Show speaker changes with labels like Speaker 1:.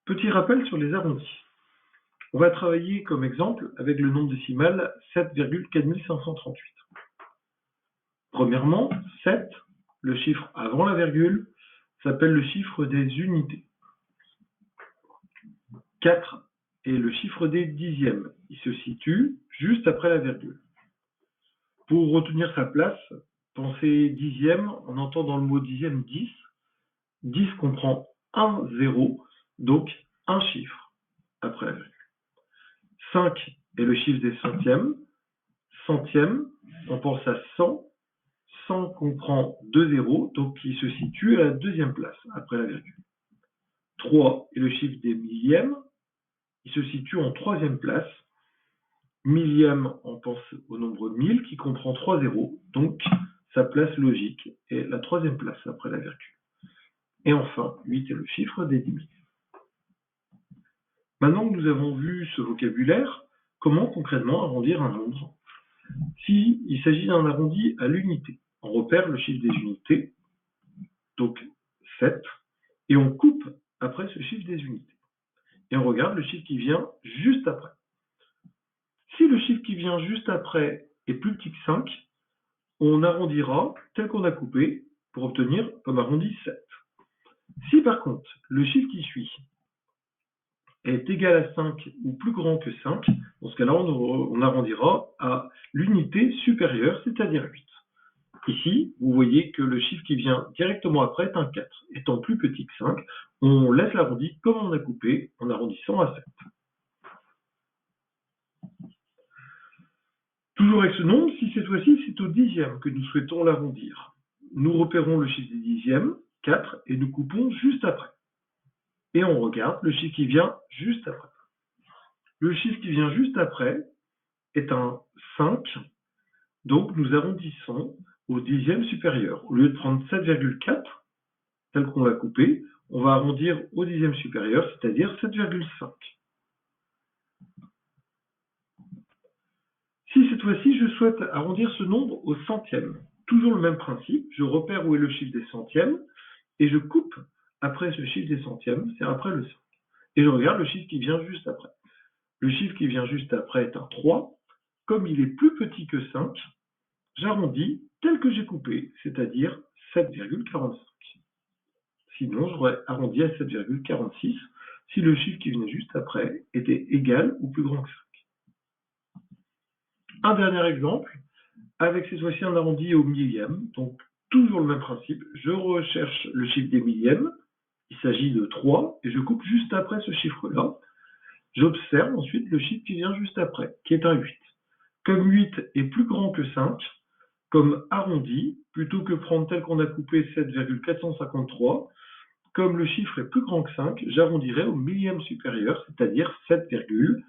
Speaker 1: Petit rappel sur les arrondis. On va travailler comme exemple avec le nombre décimal 7,4538. Premièrement, 7, le chiffre avant la virgule, s'appelle le chiffre des unités. 4 est le chiffre des dixièmes. Il se situe juste après la virgule. Pour retenir sa place, pensez dixième, on entend dans le mot dixième 10. 10 comprend un zéro, donc un chiffre après la virgule. 5 est le chiffre des centièmes. Centième, on pense à 100. 100 comprend 2 zéros, donc il se situe à la deuxième place après la virgule. 3 est le chiffre des millièmes. Il se situe en troisième place. Millième, on pense au nombre 1000 qui comprend 3 zéros, donc sa place logique est la troisième place après la virgule. Et enfin, 8 est le chiffre des 10 000. Maintenant que nous avons vu ce vocabulaire, comment concrètement arrondir un nombre? S'il s'agit d'un arrondi à l'unité, on repère le chiffre des unités, donc 7, et on coupe après ce chiffre des unités. Et on regarde le chiffre qui vient juste après. Si le chiffre qui vient juste après est plus petit que 5, on arrondira tel qu'on a coupé pour obtenir comme arrondi 7. Si par contre, le chiffre qui suit est égal à 5 ou plus grand que 5, dans ce cas-là, on arrondira à l'unité supérieure, c'est-à-dire 8. Ici, vous voyez que le chiffre qui vient directement après est un 4. Étant plus petit que 5, on laisse l'arrondi comme on a coupé, en arrondissant à 7. Toujours avec ce nombre, si cette fois-ci c'est au dixième que nous souhaitons l'arrondir. Nous repérons le chiffre des dixièmes, 4, et nous coupons juste après. Et on regarde le chiffre qui vient juste après. Le chiffre qui vient juste après est un 5, donc nous arrondissons au dixième supérieur. Au lieu de prendre 7,4, tel qu'on l'a coupé, on va arrondir au dixième supérieur, c'est-à-dire 7,5. Si cette fois-ci, je souhaite arrondir ce nombre au centième, toujours le même principe, je repère où est le chiffre des centièmes, et je coupe après ce chiffre des centièmes, c'est après le 5. Et je regarde le chiffre qui vient juste après. Le chiffre qui vient juste après est un 3. Comme il est plus petit que 5, j'arrondis tel que j'ai coupé, c'est-à-dire 7,45. Sinon, j'aurais arrondi à 7,46 si le chiffre qui venait juste après était égal ou plus grand que 5. Un dernier exemple, avec cette fois-ci un arrondi au millième, donc toujours le même principe, je recherche le chiffre des millièmes, il s'agit de 3, et je coupe juste après ce chiffre-là. J'observe ensuite le chiffre qui vient juste après, qui est un 8. Comme 8 est plus grand que 5, comme arrondi, plutôt que prendre tel qu'on a coupé 7,453, comme le chiffre est plus grand que 5, j'arrondirai au millième supérieur, c'est-à-dire 7,453.